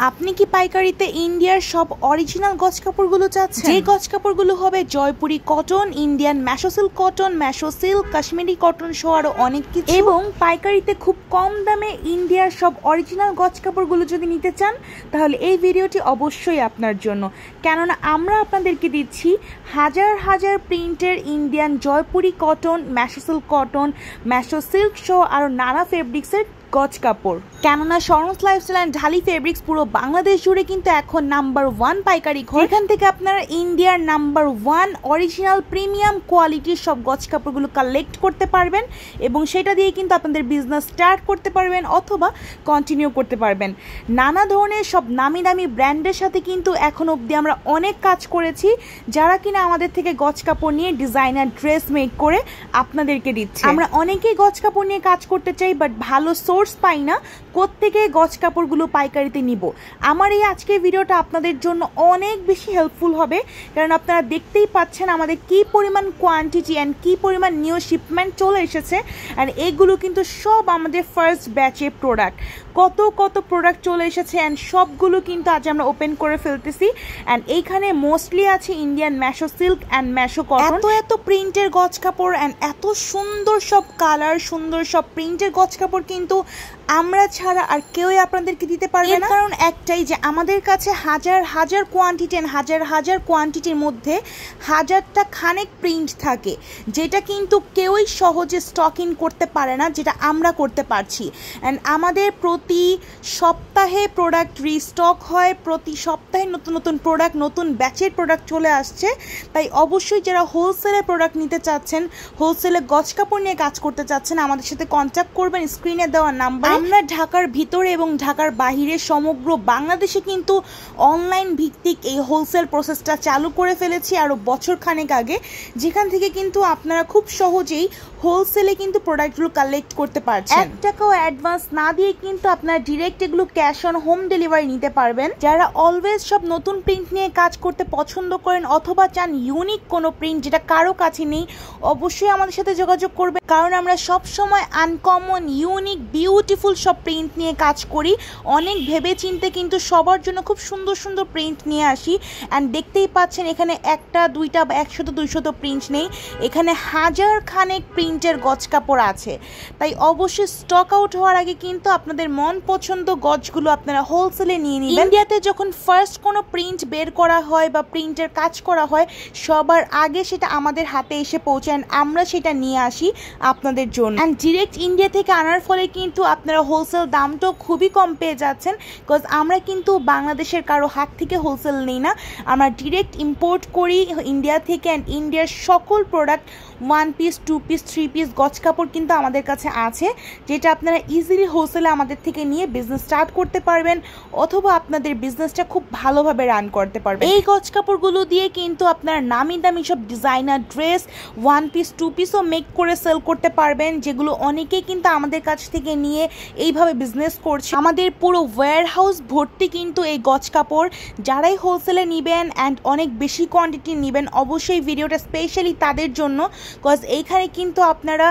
আপনি কি পাইকারিতে ইন্ডিয়ার সব অরিজিনাল গজ কাপড়গুলো চাচ্ছেন? যে গজ কাপড়গুলো হবে জয়পুরি কটন, ইন্ডিয়ান ম্যাশো সিল্ক কটন, ম্যাশো সিল্ক, কাশ্মীরি কটন সহ আরো অনেক কিছু, এবং পাইকারিতে খুব কম দামে ইন্ডিয়ার সব অরিজিনাল গজ কাপড়গুলো যদি নিতে চান তাহলে এই ভিডিওটি অবশ্যই আপনার জন্য, কেননা আমরা আপনাদেরকে দিচ্ছি হাজার হাজার প্রিন্টের ইন্ডিয়ান জয়পুরি কটন, ম্যাশো সিল্ক কটন, ম্যাশো সিল্ক সহ আরো নানা ফেব্রিক্সের গজ কাপড়। কেননা শরণস লাইফস্টাইল অ্যান্ড ঢালি ফেব্রিক্স পুরো বাংলাদেশ জুড়ে কিন্তু এখন নাম্বার 1 পাইকারি ঘর। এখান থেকে আপনারা ইন্ডিয়ার নাম্বার 1 অরিজিনাল প্রিমিয়াম কোয়ালিটির সব গজ কাপড়গুলো কালেক্ট করতে পারবেন এবং সেটা দিয়ে কিন্তু আপনাদের বিজনেস স্টার্ট করতে পারবেন অথবা কন্টিনিউ করতে পারবেন। নানা ধরনের সব নামি দামি ব্র্যান্ডের সাথে কিন্তু এখন অবধি আমরা অনেক কাজ করেছি, যারা কিনা আমাদের থেকে গজ কাপড় নিয়ে ডিজাইনার ড্রেস মেক করে আপনাদেরকে দিচ্ছে। আমরা অনেকেই গজ কাপড় নিয়ে কাজ করতে চাই, বাট ভালো সোর্স পাই না কোত্থেকে গজ কাপড়গুলো পাইকারিতে নিব। আমার এই আজকের ভিডিওটা আপনাদের জন্য অনেক বেশি হেল্পফুল হবে, কারণ আপনারা দেখতেই পাচ্ছেন আমাদের কি পরিমাণ কোয়ান্টিটি অ্যান্ড কি পরিমাণ নিউ শিপমেন্ট চলে এসেছে। অ্যান্ড এইগুলো কিন্তু সব আমাদের ফার্স্ট ব্যাচের প্রোডাক্ট। কত কত প্রোডাক্ট চলে এসেছে অ্যান্ড সবগুলো কিন্তু আজ আমরা ওপেন করে ফেলতেছি। অ্যান্ড এইখানে মোস্টলি আছে ইন্ডিয়ান ম্যাশো সিল্ক অ্যান্ড ম্যাশো কটন। এত প্রিন্টের গজ কাপড় অ্যান্ড এত সুন্দর সব কালার, সুন্দর সব প্রিন্টের গজ কাপড় কিন্তু আমরা ছাড়া আর কেউই আপনাদেরকে দিতে পারবে না। কারণ একটাই, যে আমাদের কাছে হাজার হাজার কোয়ান্টিটি অ্যান্ড হাজার হাজার কোয়ান্টিটির মধ্যে হাজারটা খানেক প্রিন্ট থাকে, যেটা কিন্তু কেউই সহজে স্টক ইন করতে পারে না, যেটা আমরা করতে পারছি। অ্যান্ড আমাদের প্রতি সপ্তাহে প্রোডাক্ট রিস্টক হয়, প্রতি সপ্তাহে নতুন নতুন প্রোডাক্ট, নতুন ব্যাচের প্রোডাক্ট চলে আসছে। তাই অবশ্যই যারা হোলসেলে প্রোডাক্ট নিতে চাচ্ছেন, হোলসেলে গজ কাপড় নিয়ে কাজ করতে চাচ্ছেন, আমাদের সাথে কন্ট্যাক্ট করবেন স্ক্রিনে দেওয়া নাম্বার। আমরা ঢাকার ভিতরে এবং ঢাকার বাহিরে সমগ্র বাংলাদেশে কিন্তু অনলাইন ভিত্তিক এই হোলসেল প্রসেসটা চালু করে ফেলেছি আরও বছর খানেক আগে, যেখান থেকে কিন্তু আপনারা খুব সহজেই হোলসেলে কিন্তু প্রোডাক্টগুলো কালেক্ট করতে পারছেন। 1 টাকাও অ্যাডভান্স না দিয়ে কিন্তু আপনারা ডিরেক্ট এগুলো ক্যাশ অন হোম ডেলিভারি নিতে পারবেন। যারা অলওয়েজ সব নতুন প্রিন্ট নিয়ে কাজ করতে পছন্দ করেন অথবা চান ইউনিক কোনো প্রিন্ট যেটা কারো কাছে নেই, অবশ্যই আমাদের সাথে যোগাযোগ করবেন, কারণ আমরা সব সময় আনকমন, ইউনিক, বিউটিফুল সব প্রিন্ট নিয়ে কাজ করি। অনেক ভেবে চিন্তে কিন্তু সবার জন্য খুব সুন্দর সুন্দর প্রিন্ট নিয়ে আসি। অ্যান্ড দেখতেই পাচ্ছেন এখানে একটা দুইটা বা 100-200 প্রিন্ট নেই, এখানে হাজার খানেক প্রিন্টের গজ কাপড় আছে। তাই অবশ্যই স্টক আউট হওয়ার আগে কিন্তু আপনাদের মন পছন্দ গজগুলো আপনারা হোলসেলে নিয়ে নিন। ইন্ডিয়াতে যখন ফার্স্ট কোনো প্রিন্ট বের করা হয় বা প্রিন্টের কাজ করা হয়, সবার আগে সেটা আমাদের হাতে এসে পৌঁছায়, আমরা সেটা নিয়ে আসি আপনাদের জন্য। অ্যান্ড ডিরেক্ট ইন্ডিয়া থেকে আনার ফলে কিন্তু আপনারা হোলসেল দামটাও খুবই কম পেয়ে যাচ্ছেন, বিকজ আমরা কিন্তু বাংলাদেশের কারো হাত থেকে হোলসেল নেই না, আমরা ডিরেক্ট ইম্পোর্ট করি ইন্ডিয়া থেকে। অ্যান্ড ইন্ডিয়ার সকল প্রোডাক্ট 1 পিস, 2 পিস, 3 পিস গজ কাপড় কিন্তু আমাদের কাছে আছে, যেটা আপনারা ইজিলি হোলসেলে আমাদের থেকে নিয়ে বিজনেস স্টার্ট করতে পারবেন অথবা আপনাদের বিজনেসটা খুব ভালোভাবে রান করতে পারবেন। এই গজ কাপড়গুলো দিয়ে কিন্তু আপনারা নামি দামি সব ডিজাইনার ড্রেস 1 পিস, 2 পিসও মেক করে সেল করতে পারবেন, যেগুলো অনেকেই কিন্তু আমাদের কাছ থেকে নিয়ে এইভাবে বিজনেস করছে। আমাদের পুরো ওয়্যার হাউস ভর্তি কিন্তু এই গজ কাপড়। যারাই হোলসেলে নেবেন অ্যান্ড অনেক বেশি কোয়ান্টিটি নেবেন, অবশ্যই ভিডিওটা স্পেশালি তাদের জন্য, বিকজ এইখানে কিন্তু আপনারা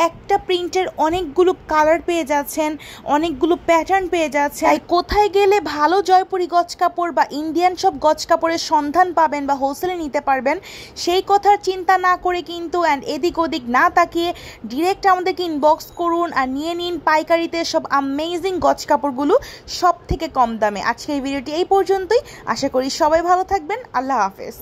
একটা প্রিন্টের অনেকগুলো কালার পেয়ে যাচ্ছেন, অনেকগুলো প্যাটার্ন পেয়ে যাচ্ছেন। তাই কোথায় গেলে ভালো জয়পুরি গজ কাপড় বা ইন্ডিয়ান সব গজ কাপড়ের সন্ধান পাবেন বা হোলসেলে নিতে পারবেন, সেই কথার চিন্তা না করে কিন্তু অ্যান্ড এদিক ওদিক না তাকিয়ে ডিরেক্ট আমাদেরকে ইনবক্স করুন আর নিয়ে নিন পাইকারিতে সব অ্যামেজিং গজ কাপড়গুলো সব থেকে কম দামে। আজকে এই ভিডিওটি এই পর্যন্তই, আশা করি সবাই ভালো থাকবেন। আল্লাহ হাফেজ।